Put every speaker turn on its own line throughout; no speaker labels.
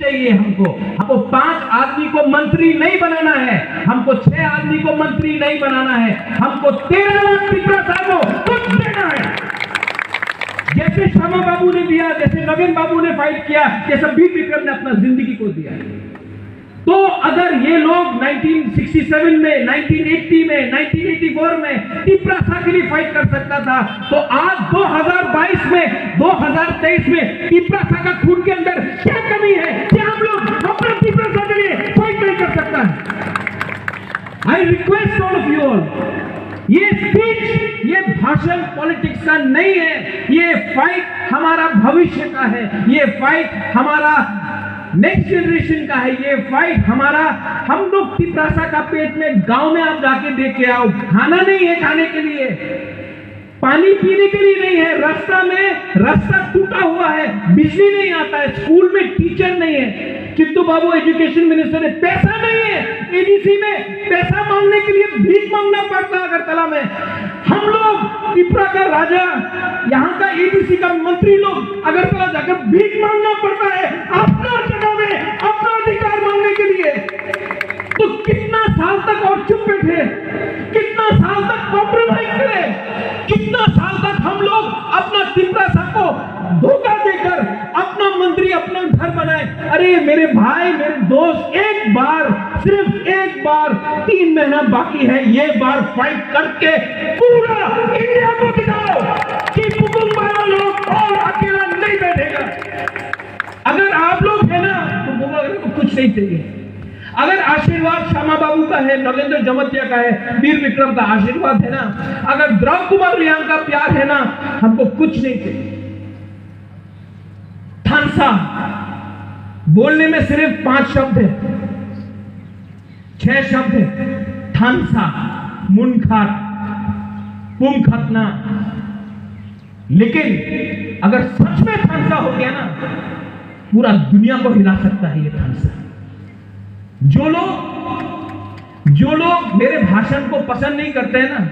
चाहिए हमको 5 आदमी को मंत्री नहीं बनाना है, हमको 6 आदमी को मंत्री नहीं बनाना है, हमको 13 लाख त्रिपुरा को कुछ देना है। जैसे श्यामा बाबू ने दिया, जैसे नवीन बाबू ने फाइट किया, जैसे वीर विक्रम ने अपना जिंदगी को दिया। तो अगर ये लोग 1967 में, 1980 में, 1984 में त्रिपुरा के लिए फाइट कर सकता था, तो आज 2022 में, 2023 में त्रिपुरा का खून के अंदर क्या कमी है? क्या हम लोग अपना त्रिपुरा के लिए फाइट नहीं कर सकता है? I request all of you all, ये स्पीच, ये भाषण पॉलिटिक्स का नहीं है, ये फाइट हमारा भविष्य का है, ये फाइट हमारा नेक्स्ट जनरेशन का है, ये फाइट हमारा। हम लोग त्रिपुरा का पेट में गांव में आप जाके देख के आओ, खाना नहीं है खाने के लिए, पानी पीने के लिए नहीं है, रास्ता टूटा हुआ है, बिजली नहीं आता है, स्कूल में टीचर नहीं है, चित्तू बाबू एजुकेशन मिनिस्टर है, पैसा नहीं है, एडीसी में पैसा मांगने के लिए भीख मांगना पड़ता है अगरतला में। हम लोग त्रिपुरा का राजा, यहाँ का एडीसी का मंत्री लोग अगरतला जाकर भीख मांगना पड़ता है अपना जगह में, अपना अधिकार मांगने के लिए। तो कितना साल तक और चुप बैठे, कितना साल तक कॉम्प्रोमाइज करें, कितना साल तक हम लोग अपना त्रिपुरा को धोखा देकर अपना मंत्री अपने घर बनाए? अरे मेरे भाई, मेरे दोस्त, एक बार, सिर्फ एक बार, 3 महीना बाकी है, ये बार फाइट करके पूरा इंडिया को दिखाओ कि मुकुंद वाला लोग और अकेला नहीं बैठेगा। अगर आप लोग है ना तो बुबाग्रा को कुछ नहीं चाहिए। अगर आशीर्वाद श्यामा बाबू का है, नगेंद्र जमतिया का है, वीर विक्रम का आशीर्वाद है ना, अगर द्रौपदी कुमार रियांग का प्यार है ना, हमको कुछ नहीं चाहिए। थानसा बोलने में सिर्फ 5 शब्द है, 6 शब्द है, थानसा, मुनखाट, पुमखतना। लेकिन अगर सच में थानसा हो गया ना, पूरा दुनिया को हिला सकता है ये थानसा। जो लोग मेरे भाषण को पसंद नहीं करते हैं ना,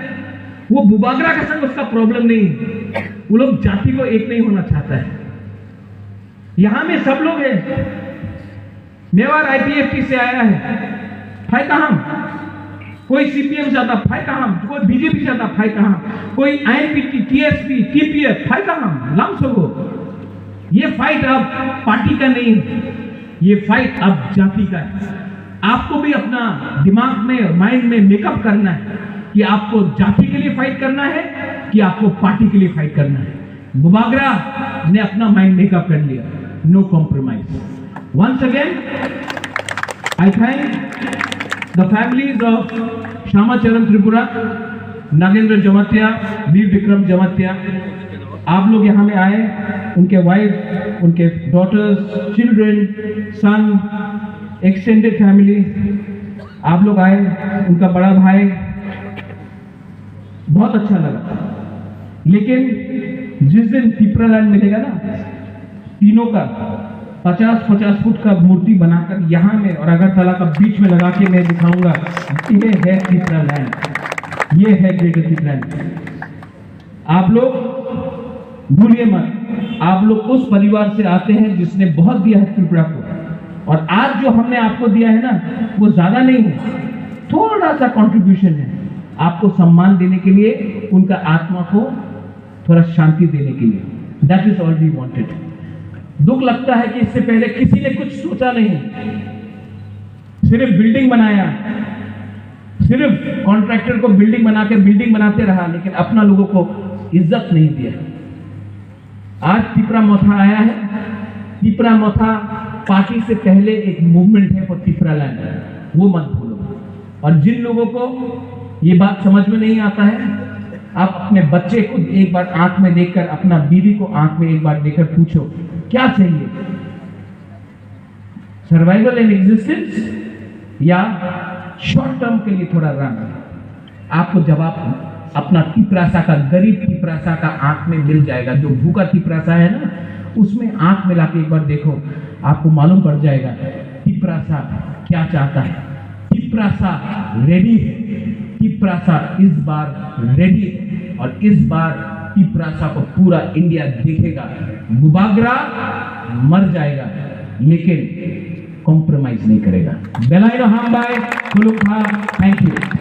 वो बुबाग्रा का संग उसका प्रॉब्लम नहीं, वो लोग जाति को एक नहीं होना चाहता है। यहां में सब लोग हैं। मेवाड़ आईपीएफटी से आया है, फायदा हम, कोई सीपीएम जाता फायदा हम, कोई बीजेपी जाता फायदा हम, कोई आईएनपीटी, टीएसपी, टीपीएफ फायदा हम, लाम सबो। ये फाइट अब पार्टी का नहीं, ये फाइट अब जाति का है। आपको भी अपना दिमाग में, माइंड में मेकअप करना है कि आपको जाति के लिए फाइट करना है कि आपको पार्टी के लिए फाइट करना है। बुबाग्रा ने अपना माइंड मेकअप कर लिया, no compromise. Once again I thank the families of Shyamacharan Tripura, Nagendra Jamatia, Veer Vikram Jamatia. आप लोग यहाँ में आए, उनके वाइफ, उनके daughters, children, son, extended family, आप लोग आए, उनका बड़ा भाई, बहुत अच्छा लगा। लेकिन जिस दिन त्रिपुरा लैंड मिलेगा ना, तीनों का 50-50 फुट का मूर्ति बनाकर यहाँ में और अगरतला का बीच में लगा के मैं दिखाऊंगा, ये है त्रिपुरा लैंड, ये है ग्रेटर त्रिपुरा लैंड। आप लोग भूलिए मत, आप लोग उस परिवार से आते हैं जिसने बहुत दिया है त्रिपुरा को, और आज जो हमने आपको दिया है ना, वो ज्यादा नहीं है, थोड़ा सा कंट्रीब्यूशन है आपको सम्मान देने के लिए, उनका आत्मा को थोड़ा शांति देने के लिए। That is all we wanted. दुख लगता है कि इससे पहले किसी ने कुछ सोचा नहीं, सिर्फ बिल्डिंग बनाया, सिर्फ कॉन्ट्रैक्टर को बिल्डिंग बना के बिल्डिंग बनाते रहा, लेकिन अपना लोगों को इज्जत नहीं दिया। आज त्रिपुरा मोथा आया है। त्रिपुरा मोथा पार्टी से पहले एक मूवमेंट है फॉर त्रिपुरा लैंड, वो मत भूलो। और जिन लोगों को ये बात समझ में नहीं आता है, आप अपने बच्चे को एक बार आंख में देखकर, अपना बीवी को आंख में एक बार देखकर पूछो क्या चाहिए, सर्वाइवल एंड एग्जिस्टेंस या शॉर्ट टर्म के लिए थोड़ा रन। आपको जवाब अपना त्रिपुरा का, गरीब त्रिपुरा का आंख में मिल जाएगा। जो भूखा त्रिपुरा है ना, उसमें आंख मिला के एक बार देखो, आपको मालूम पड़ जाएगा त्रिपुरा क्या चाहता है। त्रिपुरा रेडी है, त्रिपुरा इस बार रेडी है, और इस बार त्रिपुरा को पूरा इंडिया देखेगा। बुबाग्रा मर जाएगा, लेकिन कॉम्प्रोमाइज नहीं करेगा। बेलाइनो हम बाय खुलुखा। Thank you.